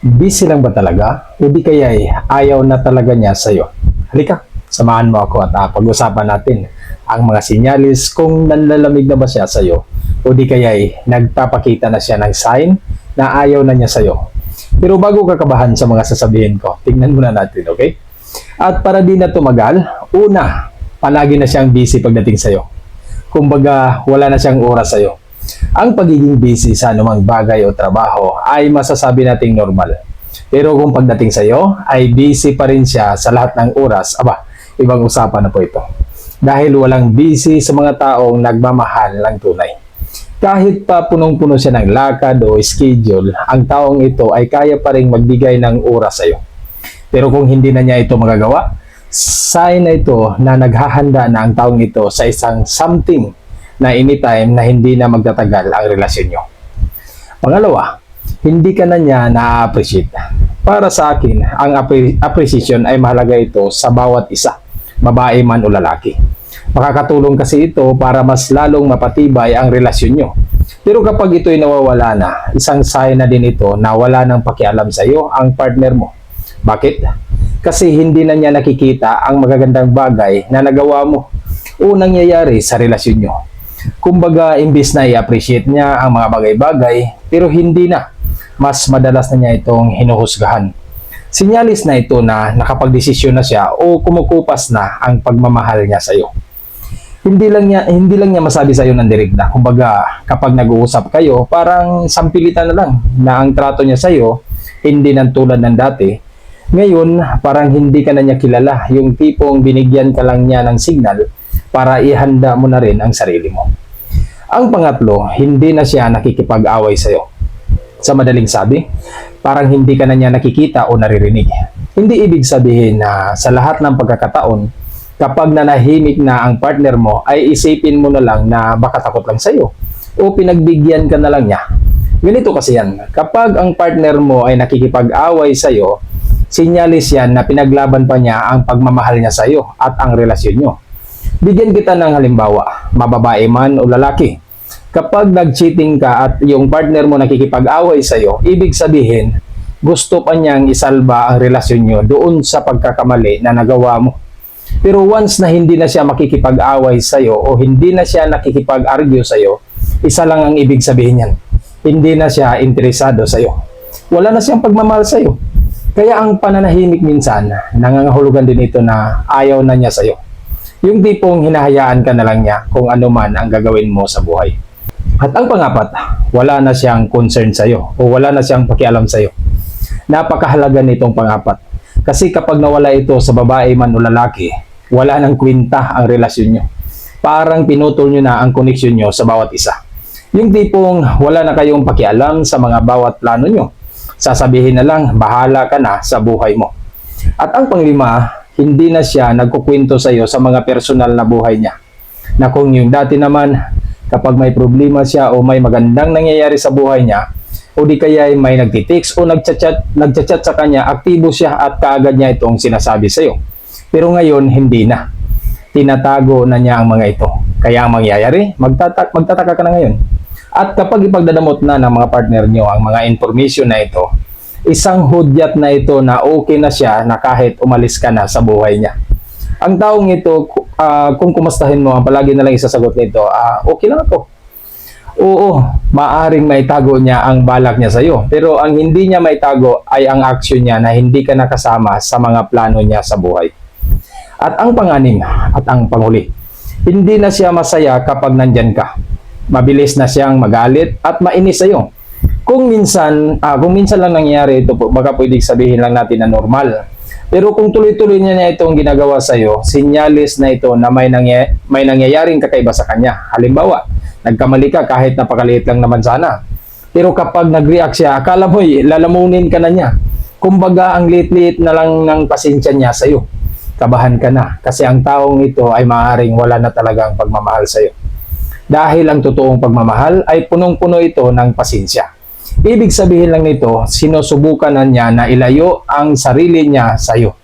Busy lang ba talaga? O di kaya ayaw na talaga niya sa'yo? Halika, samahan mo ako at pag-usapan natin ang mga sinyalis kung nanlalamig na ba siya sa'yo o di kaya nagpapakita na siya ng sign na ayaw na niya sa'yo. Pero bago ka kabahan sa mga sasabihin ko, tingnan muna natin, okay? At para di na tumagal, una, palagi na siyang busy pagdating sa'yo. Kumbaga, wala na siyang oras sa'yo. Ang pagiging busy sa anumang bagay o trabaho ay masasabi nating normal. Pero kung pagdating sa iyo ay busy pa rin siya sa lahat ng oras, ibang usapan na po ito. Dahil walang busy sa mga taong nagmamahal ng tunay. Kahit pa punong-puno siya ng lakad o schedule, ang taong ito ay kaya pa rin magbigay ng oras sa iyo. Pero kung hindi na niya ito magagawa, sign na ito na naghahanda na ang taong ito sa isang something na anytime na hindi na magtatagal ang relasyon nyo. Pangalawa, hindi ka na niya na-appreciate. Para sa akin, ang appreciation ay mahalaga ito sa bawat isa, babae man o lalaki. Makakatulong kasi ito para mas lalong mapatibay ang relasyon nyo. Pero kapag ito'y nawawala na, isang sign na din ito na wala nang pakialam sa iyo ang partner mo. Bakit? Kasi hindi na niya nakikita ang magagandang bagay na nagawa mo o nangyayari sa relasyon nyo. Kumbaga, imbis na i-appreciate niya ang mga bagay-bagay, pero hindi na. Mas madalas na niya itong hinuhusgahan. Sinyalis na ito na nakapagdesisyon na siya o kumukupas na ang pagmamahal niya sa iyo. Hindi lang niya masabi sa iyo ng direkta. Kumbaga, kapag nag-uusap kayo, parang sampilitan na lang na ang trato niya sa iyo, hindi nang tulad ng dati. Ngayon, parang hindi ka na niya kilala. Yung tipong binigyan ka lang niya ng signal para ihanda mo na rin ang sarili mo. Ang pangatlo, hindi na siya nakikipag-away sa iyo. Sa madaling sabi, parang hindi ka na niya nakikita o naririnig. Hindi ibig sabihin na sa lahat ng pagkakataon, kapag nanahimik na ang partner mo, ay isipin mo na lang na baka takot lang sa iyo o pinagbigyan ka na lang niya. Ganito kasi yan, kapag ang partner mo ay nakikipag-away sa iyo, sinyalis yan na pinaglaban pa niya ang pagmamahal niya sa iyo at ang relasyon nyo. Bigyan kita ng halimbawa, mababae man o lalaki. Kapag nag-cheating ka at yung partner mo nakikipag-away sa iyo, ibig sabihin, gusto pa niyang isalba ang relasyon nyo doon sa pagkakamali na nagawa mo. Pero once na hindi na siya makikipag-away sa iyo o hindi na siya nakikipag-argue sa iyo, isa lang ang ibig sabihin yan. Hindi na siya interesado sa iyo. Wala na siyang pagmamahal sa iyo. Kaya ang pananahimik minsan, nangangahulugan din ito na ayaw na niya sa iyo. Yung tipong hinahayaan ka na lang niya kung ano man ang gagawin mo sa buhay. At ang pangapat, wala na siyang concern sa iyo o wala na siyang pakialam sa iyo. Napakahalaga nitong pangapat. Kasi kapag nawala ito sa babae man o lalaki, wala nang kwenta ang relasyon nyo. Parang pinutol nyo na ang koneksyon nyo sa bawat isa. Yung tipong wala na kayong pakialam sa mga bawat plano nyo. Sasabihin na lang, bahala ka na sa buhay mo. At ang panglima, hindi na siya nagkukwento sa iyo sa mga personal na buhay niya. Na kung yung dati naman, kapag may problema siya o may magandang nangyayari sa buhay niya, o di kaya may nagtitext o nagchat sa kanya, aktibo siya at kaagad niya itong sinasabi sa iyo. Pero ngayon, hindi na. Tinatago na niya ang mga ito. Kaya ang mangyayari, magtataka ka na ngayon. At kapag ipagdadamot na ng mga partner niyo ang mga information na ito, isang hudyat na ito na okay na siya na kahit umalis ka na sa buhay niya. Ang taong ito, kung kumustahin mo, ang palagi na lang isasagot nito, okay lang ako. Oo, maaring maitago niya ang balak niya sa iyo. Pero ang hindi niya maitago ay ang aksyon niya na hindi ka nakasama sa mga plano niya sa buhay. At ang panganim at ang panghuli, hindi na siya masaya kapag nandyan ka. Mabilis na siyang magalit at mainis sa iyo. Kung minsan lang nangyayari ito, baka pwedeng sabihin lang natin na normal. Pero kung tuloy-tuloy niya itong ginagawa sa iyo, sinyalis na ito na may nangyayaring kakaiba sa kanya. Halimbawa, nagkamali ka kahit napakaliit lang naman sana. Pero kapag nag-react siya, akala mo lalamunin ka na niya. Kumbaga, ang liit-liit na lang ng pasensya niya sa iyo. Kabahan ka na kasi ang taong ito ay maaaring wala na talagang pagmamahal sa iyo. Dahil ang totoong pagmamahal ay punong-puno ito ng pasensya. Ibig sabihin lang nito, sinusubukan na niya na ilayo ang sarili niya sa iyo.